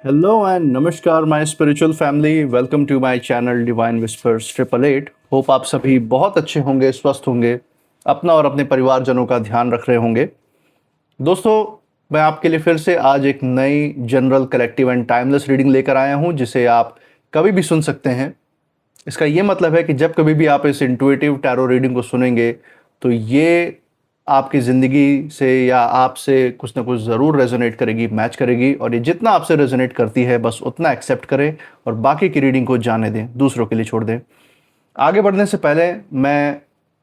Hello and नमस्कार my spiritual family, welcome to my channel divine whispers 888। Hope आप सभी बहुत अच्छे होंगे, स्वस्थ होंगे, अपना और अपने परिवारजनों का ध्यान रख रहे होंगे। दोस्तों, मैं आपके लिए फिर से आज एक नई general collective and timeless reading लेकर आया हूं, जिसे आप कभी भी सुन सकते हैं। इसका ये मतलब है कि जब कभी भी आप इस इंट्यूटिव टैरो रीडिंग को सुनेंगे तो ये आपकी ज़िंदगी से या आपसे कुछ ना कुछ ज़रूर रेजोनेट करेगी, मैच करेगी। और ये जितना आपसे रेजोनेट करती है बस उतना एक्सेप्ट करें और बाकी की रीडिंग को जाने दें, दूसरों के लिए छोड़ दें। आगे बढ़ने से पहले मैं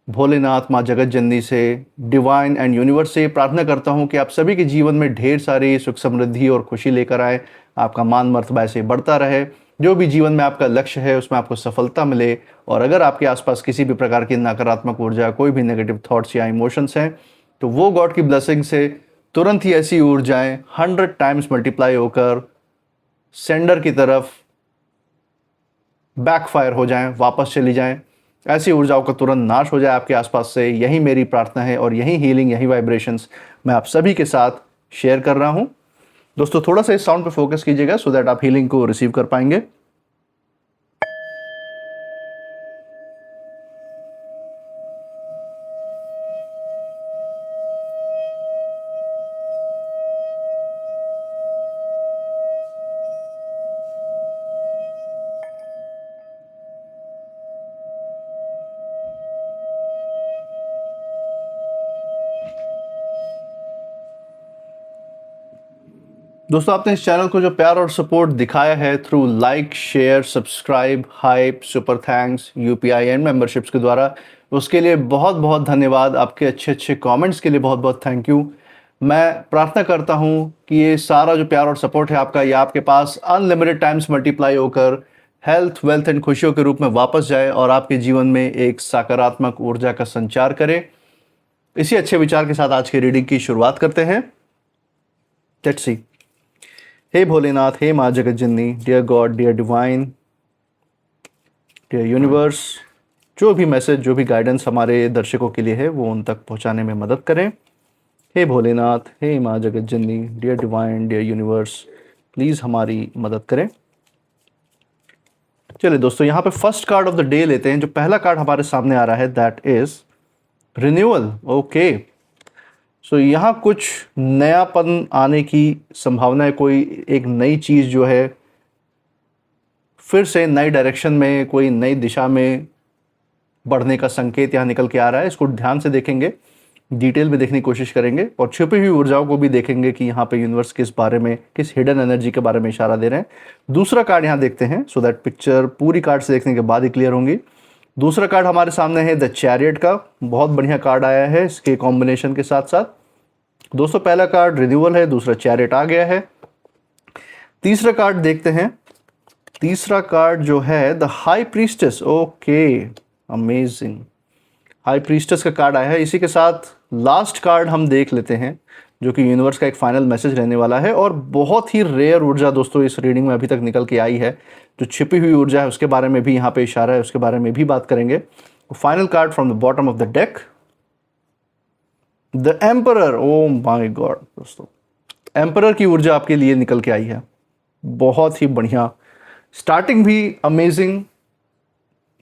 भोलेनाथ, माँ जगत जननी से, डिवाइन एंड यूनिवर्स से प्रार्थना करता हूँ कि आप सभी के जीवन में ढेर सारी सुख समृद्धि और खुशी लेकर आए। आपका मान मर्तबा ऐसे बढ़ता रहे, जो भी जीवन में आपका लक्ष्य है उसमें आपको सफलता मिले। और अगर आपके आसपास किसी भी प्रकार की नकारात्मक ऊर्जा, कोई भी नेगेटिव थॉट्स या इमोशंस हैं, तो वो गॉड की ब्लेसिंग से तुरंत ही ऐसी ऊर्जाएं 100 टाइम्स मल्टीप्लाई होकर सेंडर की तरफ बैकफायर हो जाएं, वापस चली जाएं। ऐसी ऊर्जाओं का तुरंत नाश हो जाए आपके आसपास से। यही मेरी प्रार्थना है और यही हीलिंग, यही वाइब्रेशंस मैं आप सभी के साथ शेयर कर रहा हूं। दोस्तों, थोड़ा सा इस साउंड पे फोकस कीजिएगा सो दैट आप हीलिंग को रिसीव कर पाएंगे। दोस्तों, आपने इस चैनल को जो प्यार और सपोर्ट दिखाया है through like, share, subscribe, hype, super thanks, UPI and memberships के द्वारा, उसके लिए बहुत बहुत धन्यवाद। आपके अच्छे अच्छे कमेंट्स के लिए बहुत बहुत थैंक यू। मैं प्रार्थना करता हूँ कि ये सारा जो प्यार और सपोर्ट है आपका, ये आपके पास अनलिमिटेड टाइम्स मल्टीप्लाई होकर हेल्थ, वेल्थ एंड खुशियों के रूप में वापस जाए और आपके जीवन में एक सकारात्मक ऊर्जा का संचार करे। इसी अच्छे विचार के साथ आज की रीडिंग की शुरुआत करते हैं। Let's see. हे भोलेनाथ, हे माँ जगत जननी, dear God, dear divine, dear universe, जो भी मैसेज, जो भी गाइडेंस हमारे दर्शकों के लिए है वो उन तक पहुंचाने में मदद करें। हे भोलेनाथ, हे माँ जगत जननी, dear divine, dear universe, please हमारी मदद करें। चलिए दोस्तों, यहाँ पे first card of the day लेते हैं। जो पहला कार्ड हमारे सामने आ रहा है दैट इज रिन्यूअल। ओके, सो यहाँ कुछ नयापन आने की संभावना है। कोई एक नई चीज़ जो है फिर से नई डायरेक्शन में, कोई नई दिशा में बढ़ने का संकेत यहाँ निकल के आ रहा है। इसको ध्यान से देखेंगे, डिटेल में देखने की कोशिश करेंगे और छुपी हुई ऊर्जाओं को भी देखेंगे कि यहाँ पे यूनिवर्स किस बारे में, किस हिडन एनर्जी के बारे में इशारा दे रहे हैं। दूसरा कार्ड यहाँ देखते हैं सो दैट पिक्चर पूरी कार्ड से देखने के बाद ही क्लियर होंगी। दूसरा कार्ड हमारे सामने है द चैरियट का। बहुत बढ़िया कार्ड आया है इसके कॉम्बिनेशन के साथ साथ। दोस्तों, पहला कार्ड रिन्यूअल है, दूसरा चैरियट आ गया है। तीसरा कार्ड देखते हैं। तीसरा कार्ड जो है the high priestess. Okay, amazing, high priestess का कार्ड आया है। इसी के साथ लास्ट कार्ड हम देख लेते हैं जो कि यूनिवर्स का एक फाइनल मैसेज रहने वाला है। और बहुत ही रेयर ऊर्जा दोस्तों इस रीडिंग में अभी तक निकल के आई है। जो छिपी हुई ऊर्जा है उसके बारे में भी यहाँ पे इशारा है, उसके बारे में भी बात करेंगे। Final card from the bottom of the deck, the emperor. Oh my God दोस्तों, एम्परर की ऊर्जा आपके लिए निकल के आई है। बहुत ही बढ़िया, स्टार्टिंग भी अमेजिंग,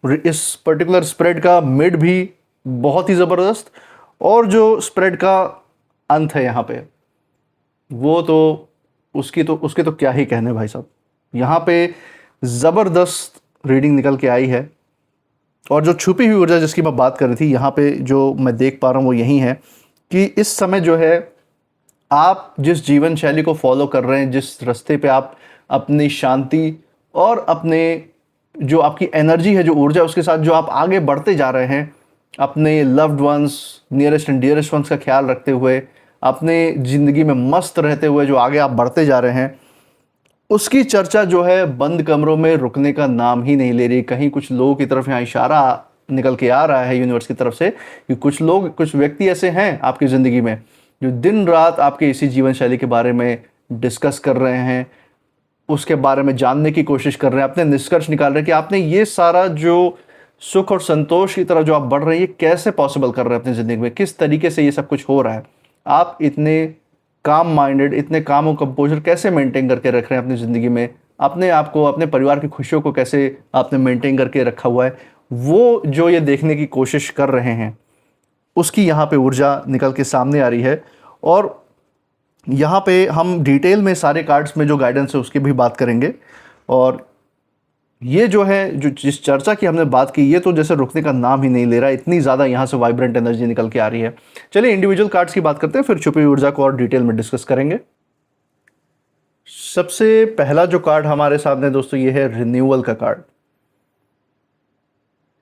इस पर्टिकुलर स्प्रेड का मिड भी बहुत ही ज़बरदस्त, और जो स्प्रेड का अंत है यहाँ पे वो तो उसके तो क्या ही कहने भाई साहब। यहाँ पे ज़बरदस्त रीडिंग निकल के आई है। और जो छुपी हुई ऊर्जा जिसकी मैं बात कर रही थी, यहाँ पे जो मैं देख पा रहा हूँ वो यही है कि इस समय जो है आप जिस जीवन शैली को फॉलो कर रहे हैं, जिस रास्ते पे आप अपनी शांति और अपने जो आपकी एनर्जी है, जो ऊर्जा है, उसके साथ जो आप आगे बढ़ते जा रहे हैं, अपने loved ones, nearest and dearest ones का ख्याल रखते हुए, अपने ज़िंदगी में मस्त रहते हुए जो आगे आप बढ़ते जा रहे हैं, उसकी चर्चा जो है बंद कमरों में रुकने का नाम ही नहीं ले रही। कहीं कुछ लोगों की तरफ यहाँ इशारा निकल के आ रहा है यूनिवर्स की तरफ से कि कुछ लोग, कुछ व्यक्ति ऐसे हैं आपकी ज़िंदगी में जो दिन रात आपके इसी जीवन शैली के बारे में डिस्कस कर रहे हैं, उसके बारे में जानने की कोशिश कर रहे हैं, अपने निष्कर्ष निकाल रहे हैं कि आपने ये सारा जो सुख और संतोष की तरफ जो आप बढ़ रहे हैं ये कैसे पॉसिबल कर रहे हैं अपनी ज़िंदगी में, किस तरीके से ये सब कुछ हो रहा है। आप इतने काम माइंडेड, इतने काम और कंपोजर कैसे मेंटेन करके रख रहे हैं अपनी ज़िंदगी में, अपने आप को, अपने परिवार की खुशियों को कैसे आपने मेंटेन करके रखा हुआ है, वो जो ये देखने की कोशिश कर रहे हैं, उसकी यहाँ पे ऊर्जा निकल के सामने आ रही है। और यहाँ पे हम डिटेल में सारे कार्ड्स में जो गाइडेंस है उसकी भी बात करेंगे। और ये जो है, जो जिस चर्चा की हमने बात की, ये तो जैसे रुकने का नाम ही नहीं ले रहा, इतनी ज़्यादा यहाँ से वाइब्रेंट एनर्जी निकल के आ रही है। चलिए इंडिविजुअल कार्ड्स की बात करते हैं, फिर छुपी हुई ऊर्जा को और डिटेल में डिस्कस करेंगे। सबसे पहला जो कार्ड हमारे सामने दोस्तों, ये है रिन्यूअल का कार्ड।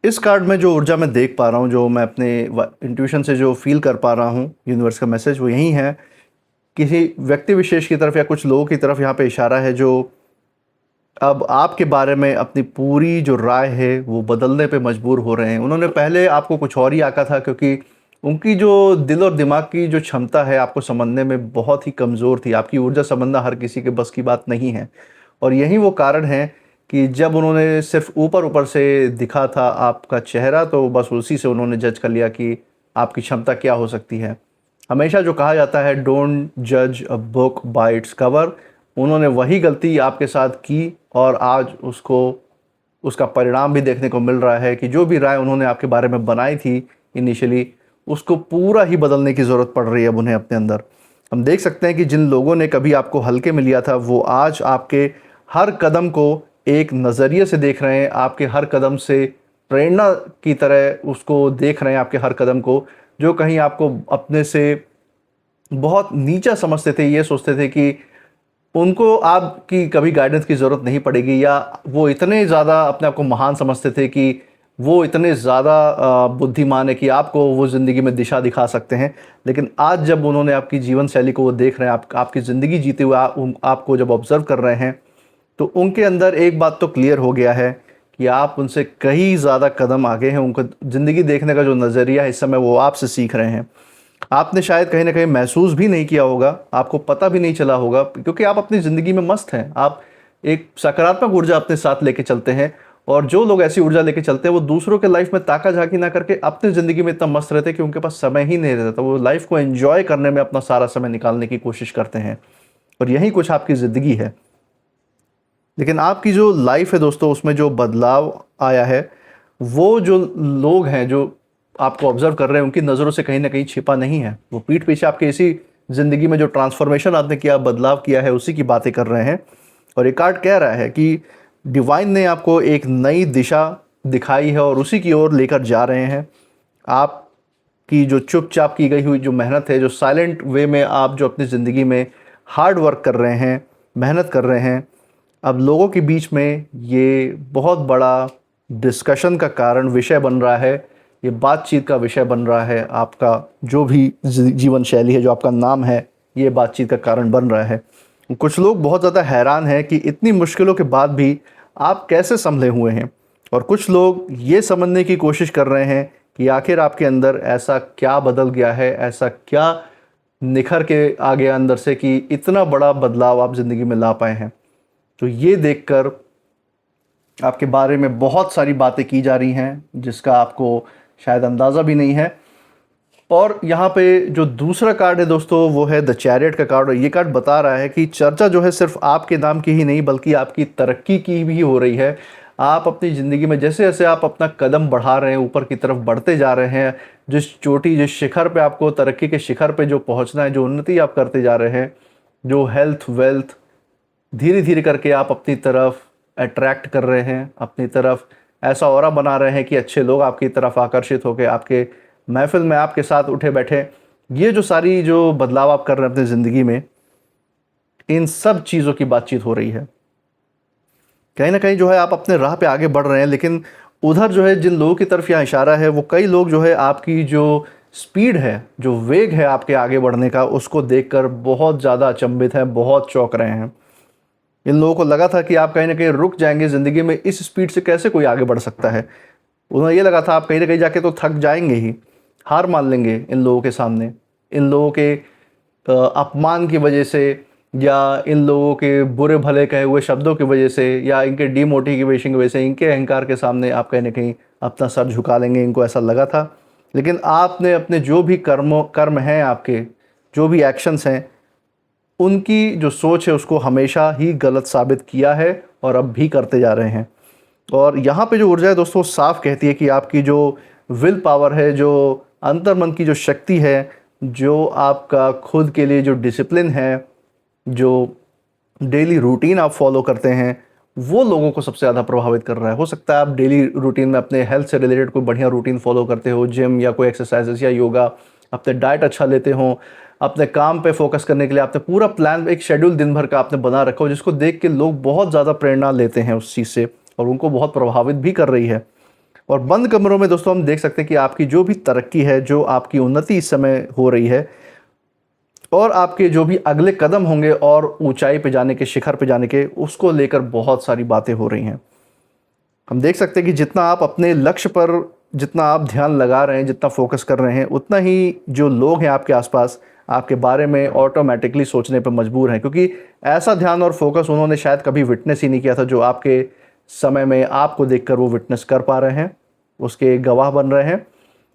इस कार्ड में जो ऊर्जा मैं देख पा रहा हूँ, जो मैं अपने इंट्यूशन से जो फील कर पा रहा हूँ, यूनिवर्स का मैसेज वो यही है, किसी व्यक्ति विशेष की तरफ या कुछ लोगों की तरफ यहाँ पे इशारा है, जो अब आपके बारे में अपनी पूरी जो राय है वो बदलने पे मजबूर हो रहे हैं। उन्होंने पहले आपको कुछ और ही आका था, क्योंकि उनकी जो दिल और दिमाग की जो क्षमता है आपको समझने में बहुत ही कमज़ोर थी। आपकी ऊर्जा समझना हर किसी के बस की बात नहीं है। और यही वो कारण है कि जब उन्होंने सिर्फ ऊपर ऊपर से दिखा था आपका चेहरा, तो बस उसी से उन्होंने जज कर लिया कि आपकी क्षमता क्या हो सकती है। हमेशा जो कहा जाता है, डोंट जज a book by its cover, उन्होंने वही गलती आपके साथ की और आज उसका परिणाम भी देखने को मिल रहा है कि जो भी राय उन्होंने आपके बारे में बनाई थी इनिशियली, उसको पूरा ही बदलने की ज़रूरत पड़ रही है अब उन्हें अपने अंदर। हम देख सकते हैं कि जिन लोगों ने कभी आपको हल्के में लिया था, वो आज आपके हर कदम को एक नज़रिए से देख रहे हैं, आपके हर कदम से प्रेरणा की तरह उसको देख रहे हैं, आपके हर कदम को। जो कहीं आपको अपने से बहुत नीचा समझते थे, ये सोचते थे कि उनको आपकी कभी गाइडेंस की ज़रूरत नहीं पड़ेगी, या वो इतने ज़्यादा अपने आप को महान समझते थे कि वो इतने ज़्यादा बुद्धिमान है कि आपको वो ज़िंदगी में दिशा दिखा सकते हैं। लेकिन आज जब उन्होंने आपकी जीवन शैली को वो देख रहे हैं, आपकी ज़िंदगी जीते हुए आपको जब ऑब्ज़र्व कर रहे हैं, तो उनके अंदर एक बात तो क्लियर हो गया है कि आप उनसे कई ज़्यादा कदम आगे हैं। उनको ज़िंदगी देखने का जो नज़रिया है इस समय, वो आपसे सीख रहे हैं। आपने शायद कहीं ना कहीं महसूस भी नहीं किया होगा, आपको पता भी नहीं चला होगा, क्योंकि आप अपनी ज़िंदगी में मस्त हैं। आप एक सकारात्मक ऊर्जा अपने साथ लेके चलते हैं, और जो लोग ऐसी ऊर्जा लेके चलते हैं वो दूसरों के लाइफ में ताका झाकी ना करके अपनी ज़िंदगी में इतना मस्त रहते हैं कि उनके पास समय ही नहीं रहता। वो लाइफ को एंजॉय करने में अपना सारा समय निकालने की कोशिश करते हैं, और यही कुछ आपकी ज़िंदगी है। लेकिन आपकी जो लाइफ है दोस्तों, उसमें जो बदलाव आया है, वो जो लोग हैं जो आपको ऑब्जर्व कर रहे हैं, उनकी नज़रों से कहीं ना कहीं छिपा नहीं है। वो पीठ पीछे आपके इसी ज़िंदगी में जो ट्रांसफॉर्मेशन आपने किया, बदलाव किया है, उसी की बातें कर रहे हैं। और ये कार्ड कह रहा है कि डिवाइन ने आपको एक नई दिशा दिखाई है और उसी की ओर लेकर जा रहे हैं। आपकी जो चुपचाप की गई हुई जो मेहनत है, जो साइलेंट वे में आप जो अपनी ज़िंदगी में हार्ड वर्क कर रहे हैं, मेहनत कर रहे हैं, अब लोगों के बीच में ये बहुत बड़ा डिस्कशन का कारण विषय बन रहा है। ये बातचीत का विषय बन रहा है। आपका जो भी जीवन शैली है, जो आपका नाम है, ये बातचीत का कारण बन रहा है। कुछ लोग बहुत ज़्यादा हैरान हैं कि इतनी मुश्किलों के बाद भी आप कैसे संभले हुए हैं, और कुछ लोग ये समझने की कोशिश कर रहे हैं कि आखिर आपके अंदर ऐसा क्या बदल गया है, ऐसा क्या निखर के आ गया अंदर से कि इतना बड़ा बदलाव आप ज़िंदगी में ला पाए हैं। तो ये देखकर आपके बारे में बहुत सारी बातें की जा रही हैं, जिसका आपको शायद अंदाज़ा भी नहीं है। और यहाँ पे जो दूसरा कार्ड है दोस्तों, वो है द चैरियट का कार्ड। और ये कार्ड बता रहा है कि चर्चा जो है सिर्फ आपके नाम की ही नहीं, बल्कि आपकी तरक्की की भी हो रही है। आप अपनी ज़िंदगी में जैसे जैसे आप अपना कदम बढ़ा रहे हैं, ऊपर की तरफ बढ़ते जा रहे हैं, जिस शिखर पे आपको, तरक्की के शिखर पे जो पहुँचना है, जो उन्नति आप करते जा रहे हैं, जो हेल्थ वेल्थ धीरे धीरे करके आप अपनी तरफ अट्रैक्ट कर रहे हैं, अपनी तरफ ऐसा ऑरा बना रहे हैं कि अच्छे लोग आपकी तरफ आकर्षित होकर आपके महफिल में आपके साथ उठे बैठे। ये जो सारी जो बदलाव आप कर रहे हैं अपनी ज़िंदगी में, इन सब चीज़ों की बातचीत हो रही है। कहीं ना कहीं जो है आप अपने राह पे आगे बढ़ रहे हैं, लेकिन उधर जो है जिन लोगों की तरफ यहाँ इशारा है, वो कई लोग जो है आपकी जो स्पीड है, जो वेग है आपके आगे बढ़ने का, उसको देखकर बहुत ज़्यादा अचंभित हैं, बहुत चौंक रहे हैं। इन लोगों को लगा था कि आप कहीं ना कहीं रुक जाएंगे ज़िंदगी में, इस स्पीड से कैसे कोई आगे बढ़ सकता है। उन्हें ये लगा था आप कहीं ना कहीं जाके तो थक जाएंगे ही, हार मान लेंगे इन लोगों के सामने, इन लोगों के अपमान की वजह से, या इन लोगों के बुरे भले कहे हुए शब्दों की वजह से, या इनके डीमोटिवेशन की वजह से, इनके अहंकार के सामने आप कहीं ना कहीं अपना सर झुका लेंगे। इनको ऐसा लगा था। लेकिन आपने अपने जो भी कर्म हैं, आपके जो भी एक्शंस हैं, उनकी जो सोच है उसको हमेशा ही गलत साबित किया है और अब भी करते जा रहे हैं। और यहाँ पे जो ऊर्जा है दोस्तों साफ कहती है कि आपकी जो विल पावर है, जो अंतर्मन की जो शक्ति है, जो आपका खुद के लिए जो डिसिप्लिन है, जो डेली रूटीन आप फॉलो करते हैं, वो लोगों को सबसे ज़्यादा प्रभावित कर रहा है। हो सकता है आप डेली रूटीन में अपने हेल्थ से रिलेटेड कोई बढ़िया रूटीन फॉलो करते हो, जिम या कोई एक्सरसाइजेस या योगा, अपने डाइट अच्छा लेते हो, अपने काम पे फोकस करने के लिए आपने पूरा प्लान, एक शेड्यूल दिन भर का आपने बना रखा हो, जिसको देख के लोग बहुत ज़्यादा प्रेरणा लेते हैं उस चीज़ से और उनको बहुत प्रभावित भी कर रही है। और बंद कमरों में दोस्तों हम देख सकते हैं कि आपकी जो भी तरक्की है, जो आपकी उन्नति इस समय हो रही है और आपके जो भी अगले कदम होंगे और ऊंचाई पे जाने के, शिखर पे जाने के, उसको लेकर बहुत सारी बातें हो रही हैं। हम देख सकते हैं कि जितना आप अपने लक्ष्य पर, जितना आप ध्यान लगा रहे हैं, जितना फोकस कर रहे हैं, उतना ही जो लोग हैं आपके आसपास आपके बारे में ऑटोमेटिकली सोचने पर मजबूर हैं, क्योंकि ऐसा ध्यान और फोकस उन्होंने शायद कभी विटनेस ही नहीं किया था जो आपके समय में आपको देखकर वो विटनेस कर पा रहे हैं, उसके गवाह बन रहे हैं,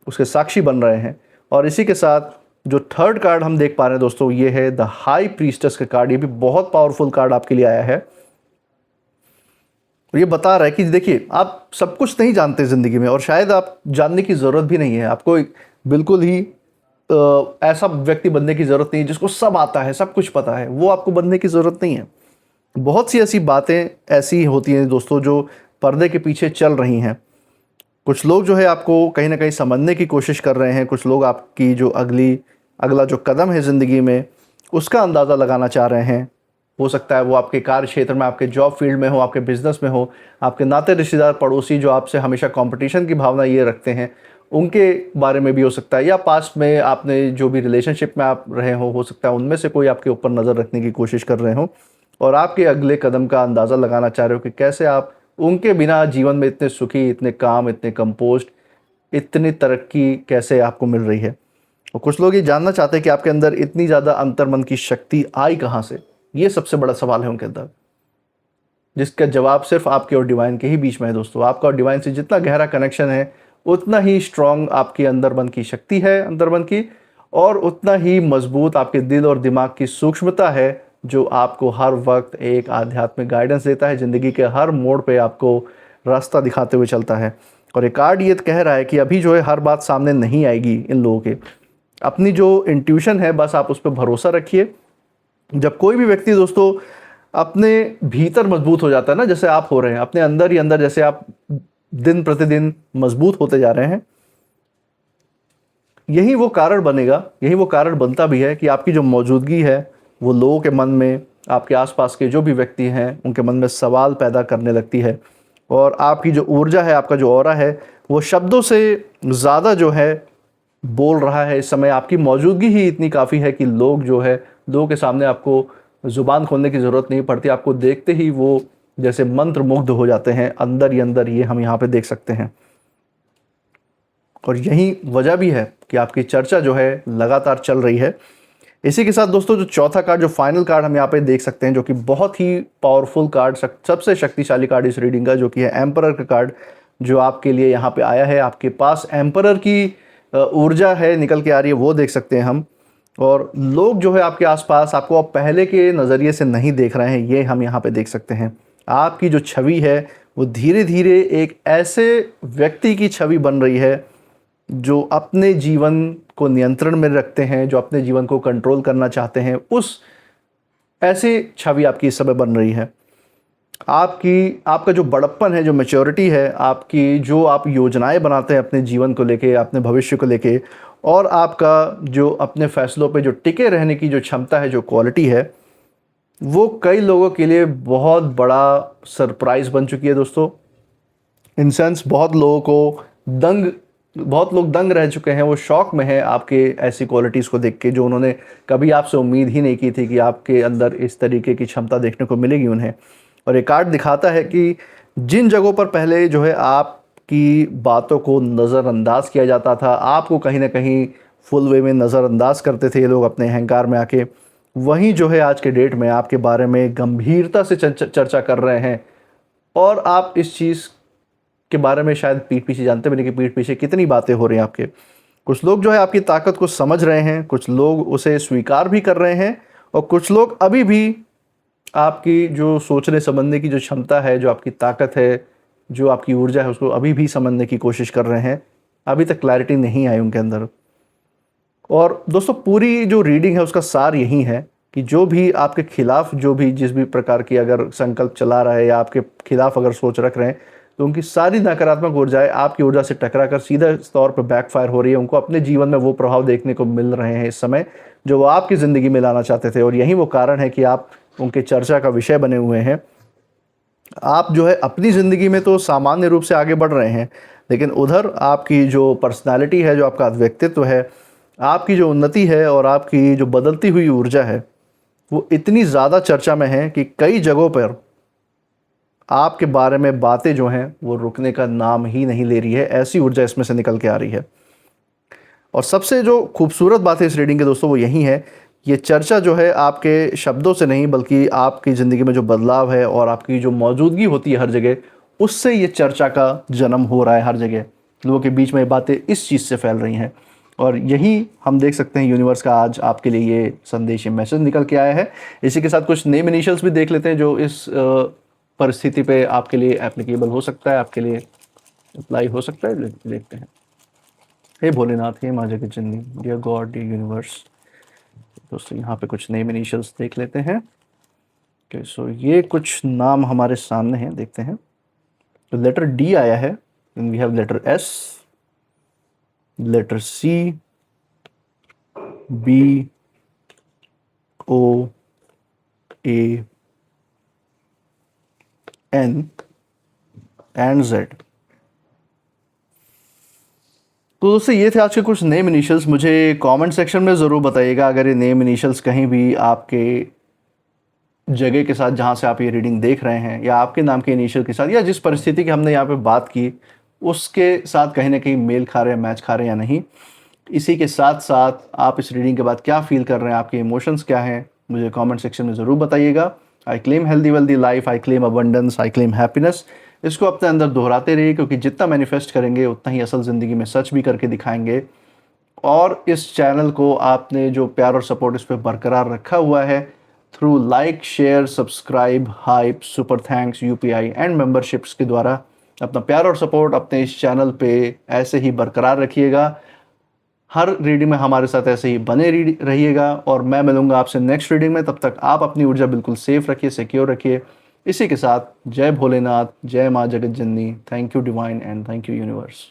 उसके साक्षी बन रहे हैं। और इसी के साथ जो थर्ड कार्ड हम देख पा रहे हैं दोस्तों, ये है द हाई प्रीस्टेस का कार्ड। ये भी बहुत पावरफुल कार्ड आपके लिए आया है और ये बता रहा है कि देखिए, आप सब कुछ नहीं जानते ज़िंदगी में और शायद आप जानने की ज़रूरत भी नहीं है। आपको बिल्कुल ही ऐसा व्यक्ति बनने की ज़रूरत नहीं है जिसको सब आता है, सब कुछ पता है। वो आपको बनने की ज़रूरत नहीं है। बहुत सी ऐसी बातें ऐसी होती हैं दोस्तों जो पर्दे के पीछे चल रही हैं। कुछ लोग जो है आपको कहीं ना कहीं समझने की कोशिश कर रहे हैं, कुछ लोग आपकी जो अगला जो कदम है ज़िंदगी में उसका अंदाज़ा लगाना चाह रहे हैं। हो सकता है वो आपके कार्य क्षेत्र में, आपके जॉब फील्ड में हो, आपके बिजनेस में हो, आपके नाते रिश्तेदार पड़ोसी जो आपसे हमेशा कंपटीशन की भावना ये रखते हैं, उनके बारे में भी हो सकता है। या पास में आपने जो भी रिलेशनशिप में आप रहे हो सकता है उनमें से कोई आपके ऊपर नज़र रखने की कोशिश कर रहे हो और आपके अगले कदम का अंदाज़ा लगाना चाह रहे हो कि कैसे आप उनके बिना जीवन में इतने सुखी, इतने काम, इतने कंपोस्ट, इतनी तरक्की कैसे आपको मिल रही है। और कुछ लोग ये जानना चाहते हैं कि आपके अंदर इतनी ज़्यादा अंतर्मन की शक्ति आई कहाँ से। ये सबसे बड़ा सवाल है उनके अंदर, जिसका जवाब सिर्फ आपके और डिवाइन के ही बीच में है दोस्तों। आपका और डिवाइन से जितना गहरा कनेक्शन है उतना ही स्ट्रांग आपकी अंदरमन की शक्ति है, अंदरमन की, और उतना ही मजबूत आपके दिल और दिमाग की सूक्ष्मता है जो आपको हर वक्त एक आध्यात्मिक गाइडेंस देता है, ज़िंदगी के हर मोड़ पे आपको रास्ता दिखाते हुए चलता है। और ये कार्ड ये कह रहा है कि अभी जो है हर बात सामने नहीं आएगी इन लोगों के। अपनी जो इंट्यूशन है बस आप उस पर भरोसा रखिए। जब कोई भी व्यक्ति दोस्तों अपने भीतर मजबूत हो जाता है ना, जैसे आप हो रहे हैं, अपने अंदर ही अंदर जैसे आप दिन प्रतिदिन मजबूत होते जा रहे हैं, यही वो कारण बनेगा, यही वो कारण बनता भी है कि आपकी जो मौजूदगी है वो लोगों के मन में, आपके आसपास के जो भी व्यक्ति हैं उनके मन में सवाल पैदा करने लगती है। और आपकी जो ऊर्जा है, आपका जो ऑरा है, वो शब्दों से ज़्यादा जो है बोल रहा है। इस समय आपकी मौजूदगी ही इतनी काफ़ी है कि लोग जो है, लोगों के सामने आपको ज़ुबान खोलने की ज़रूरत नहीं पड़ती। आपको देखते ही वो जैसे मंत्र मुग्ध हो जाते हैं अंदर ही अंदर, ये हम यहाँ पे देख सकते हैं। और यही वजह भी है कि आपकी चर्चा जो है लगातार चल रही है। इसी के साथ दोस्तों जो चौथा कार्ड, जो फाइनल कार्ड हम यहाँ पे देख सकते हैं, जो कि बहुत ही पावरफुल कार्ड, सबसे शक्तिशाली कार्ड इस रीडिंग का, जो कि है एम्परर का कार्ड, जो आपके लिए यहाँ पे आया है। आपके पास एम्परर की ऊर्जा है निकल के आ रही है, वो देख सकते हैं हम। और लोग जो है आपके आसपास आपको अब पहले के नज़रिए से नहीं देख रहे हैं, ये हम यहाँ पे देख सकते हैं। आपकी जो छवि है वो धीरे धीरे एक ऐसे व्यक्ति की छवि बन रही है जो अपने जीवन को नियंत्रण में रखते हैं, जो अपने जीवन को कंट्रोल करना चाहते हैं। उस ऐसी छवि आपकी इस समय बन रही है। आपका जो बड़प्पन है, जो मैच्योरिटी है, आपकी जो आप योजनाएं बनाते हैं अपने जीवन को लेके, अपने भविष्य को लेके, और आपका जो अपने फैसलों पे जो टिके रहने की जो क्षमता है, जो क्वालिटी है, वो कई लोगों के लिए बहुत बड़ा सरप्राइज़ बन चुकी है दोस्तों। इन सेंस बहुत लोग दंग रह चुके हैं, वो शॉक में हैं आपके ऐसी क्वालिटीज़ को देख के, जो उन्होंने कभी आपसे उम्मीद ही नहीं की थी कि आपके अंदर इस तरीके की क्षमता देखने को मिलेगी उन्हें। और ये कार्ड दिखाता है कि जिन जगहों पर पहले जो है आपकी बातों को नज़रअंदाज किया जाता था, आपको कहीं ना कहीं फुल वे में नज़रअंदाज करते थे ये लोग अपने अहंकार में आके, वहीं जो है आज के डेट में आपके बारे में गंभीरता से चर्चा कर रहे हैं। और आप इस चीज़ के बारे में शायद पीठ पीछे जानते भी नहीं कि पीठ पीछे कितनी बातें हो रही हैं आपके। कुछ लोग जो है आपकी ताकत को समझ रहे हैं, कुछ लोग उसे स्वीकार भी कर रहे हैं, और कुछ लोग अभी भी आपकी जो सोचने समझने की जो क्षमता है, जो आपकी ताकत है, जो आपकी ऊर्जा है, उसको अभी भी समझने की कोशिश कर रहे हैं। अभी तक क्लैरिटी नहीं आई उनके अंदर। और दोस्तों पूरी जो रीडिंग है उसका सार यही है कि जो भी आपके खिलाफ, जो भी जिस भी प्रकार की अगर संकल्प चला रहा है या आपके खिलाफ अगर सोच रख रहे हैं, तो उनकी सारी नकारात्मक ऊर्जाएं आपकी ऊर्जा से टकरा कर सीधा तौर पर बैकफायर हो रही है। उनको अपने जीवन में वो प्रभाव देखने को मिल रहे हैं इस समय जो वो आपकी ज़िंदगी में लाना चाहते थे, और यही वो कारण है कि आप उनके चर्चा का विषय बने हुए हैं। आप जो है अपनी ज़िंदगी में तो सामान्य रूप से आगे बढ़ रहे हैं, लेकिन उधर आपकी जो पर्सनालिटी है, जो आपका व्यक्तित्व है, आपकी जो उन्नति है और आपकी जो बदलती हुई ऊर्जा है, वो इतनी ज़्यादा चर्चा में है कि कई जगहों पर आपके बारे में बातें जो हैं वो रुकने का नाम ही नहीं ले रही है। ऐसी ऊर्जा इसमें से निकल के आ रही है। और सबसे जो खूबसूरत बात है इस रीडिंग के दोस्तों वो यही है, ये चर्चा जो है आपके शब्दों से नहीं बल्कि आपकी ज़िंदगी में जो बदलाव है और आपकी जो मौजूदगी होती है हर जगह, उससे ये चर्चा का जन्म हो रहा है। हर जगह लोगों के बीच में ये बातें इस चीज़ से फैल रही हैं, और यही हम देख सकते हैं यूनिवर्स का आज आपके लिए ये संदेश, ये मैसेज निकल के आया है। इसी के साथ कुछ नेम इनिशियल्स भी देख लेते हैं जो इस परिस्थिति पे आपके लिए एप्लीकेबल हो सकता है, आपके लिए अप्लाई हो सकता है। देखते हैं। हे भोलेनाथ, हे माँ जगत जननी, डियर गॉड, डियर यूनिवर्स। दोस्तों यहाँ पे कुछ नेम इनिशियल्स देख लेते हैं। ओके, सो ये कुछ नाम हमारे सामने हैं, देखते हैं। तो लेटर डी आया है, then we have letter S, letter C, B, O, A, N and Z. तो दोस्तों ये थे आज के कुछ नेम इनिशियल्स। मुझे कमेंट सेक्शन में ज़रूर बताइएगा अगर ये नेम इनिशियल्स कहीं भी आपके जगह के साथ, जहाँ से आप ये रीडिंग देख रहे हैं, या आपके नाम के इनिशियल के साथ, या जिस परिस्थिति की हमने यहाँ पे बात की उसके साथ कहीं ना कहीं मेल खा रहे हैं, मैच खा रहे हैं या नहीं। इसी के साथ साथ आप इस रीडिंग के बाद क्या फील कर रहे हैं, आपके इमोशंस क्या हैं, मुझे कमेंट सेक्शन में ज़रूर बताइएगा। I claim healthy wealthy life, I claim abundance, I claim happiness. इसको अपने अंदर दोहराते रहिए, क्योंकि जितना मैनिफेस्ट करेंगे उतना ही असल ज़िंदगी में सच भी करके दिखाएंगे। और इस चैनल को आपने जो प्यार और सपोर्ट इस पर बरकरार रखा हुआ है through like, share, subscribe, hype, super thanks, UPI and memberships के द्वारा, अपना प्यार और सपोर्ट अपने इस चैनल पे ऐसे ही बरकरार रखिएगा। हर रीडिंग में हमारे साथ ऐसे ही बने रहिएगा, और मैं मिलूंगा आपसे नेक्स्ट रीडिंग में। तब तक आप अपनी ऊर्जा बिल्कुल सेफ रखिए, सिक्योर रखिए। इसी के साथ जय भोलेनाथ, जय माँ जगत जननी। Thank you divine and thank you universe.